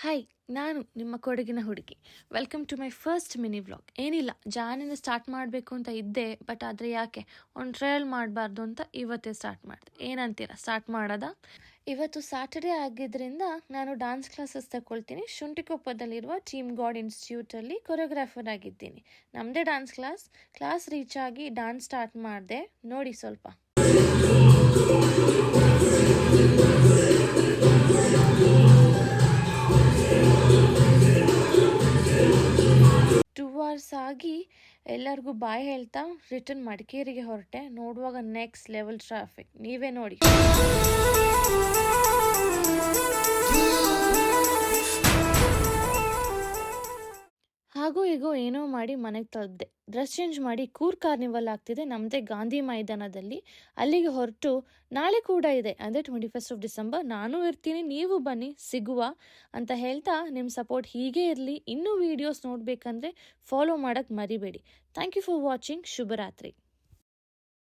Hi, ನಾನು ನಿಮ್ಮ ಕೊಡಗಿನ ಹುಡುಗಿ. Welcome to my first mini vlog. ಏನಿಲ್ಲ, ಜಾನಿಂದ ಸ್ಟಾರ್ಟ್ ಮಾಡಬೇಕು ಅಂತ ಇದ್ದೆ, ಬಟ್ ಆದರೆ ಯಾಕೆ ಒಂದು ಟ್ರಯಲ್ ಮಾಡಬಾರ್ದು ಅಂತ ಇವತ್ತೇ ಸ್ಟಾರ್ಟ್ ಮಾಡಿದೆ. ಏನಂತೀರಾ, ಸ್ಟಾರ್ಟ್ ಮಾಡೋದಾ? ಇವತ್ತು ಸ್ಯಾಟರ್ಡೇ ಆಗಿದ್ದರಿಂದ ನಾನು ಡ್ಯಾನ್ಸ್ ಕ್ಲಾಸಸ್ ತಗೊಳ್ತೀನಿ. ಶುಂಠಿಕೊಪ್ಪದಲ್ಲಿರುವ ಟೀಮ್ ಗಾಡ್ ಇನ್ಸ್ಟಿಟ್ಯೂಟಲ್ಲಿ ಕೊರಿಯೋಗ್ರಾಫರ್ ಆಗಿದ್ದೀನಿ. ನಮ್ಮದೇ ಡ್ಯಾನ್ಸ್ ಕ್ಲಾಸ್ ರೀಚ್ ಆಗಿ ಡ್ಯಾನ್ಸ್ ಸ್ಟಾರ್ಟ್ ಮಾಡಿದೆ. ನೋಡಿ ಸ್ವಲ್ಪ. 2 hours ಆಗಿ ಎಲ್ಲರಿಗೂ ಬಾಯ್ ಹೇಳ್ತಾ ರಿಟರ್ನ್ ಮಡಿಕೇರಿಗೆ ಹೊರಟೆ. ನೋಡುವಾಗ ನೆಕ್ಸ್ಟ್ ಲೆವೆಲ್ ಟ್ರಾಫಿಕ್, ನೀವೇ ನೋಡಿ. ಹಾಗೂ ಹೀಗೋ ಏನೋ ಮಾಡಿ ಮನೆಗೆ ತಲುಪಿದೆ. ಡ್ರೆಸ್ ಚೇಂಜ್ ಮಾಡಿ ಕೂರ್ ಕಾರ್ನಿವಲ್ ಆಗ್ತಿದೆ ನಮ್ಮದೇ ಗಾಂಧಿ ಮೈದಾನದಲ್ಲಿ. ಅಲ್ಲಿಗೆ ಹೊರಟು ನಾಳೆ ಕೂಡ ಇದೆ, ಅಂದರೆ 21st ಡಿಸೆಂಬರ್. ನಾನು ಇರ್ತೀನಿ, ನೀವು ಬನ್ನಿ, ಸಿಗುವ ಅಂತ ಹೇಳ್ತಾ ನಿಮ್ಮ ಸಪೋರ್ಟ್ ಹೀಗೆ ಇರಲಿ. ಇನ್ನೂ ವೀಡಿಯೋಸ್ ನೋಡಬೇಕಂದ್ರೆ ಫಾಲೋ ಮಾಡೋಕ್ಕೆ ಮರಿಬೇಡಿ. Thank you for watching. ಶುಭರಾತ್ರಿ.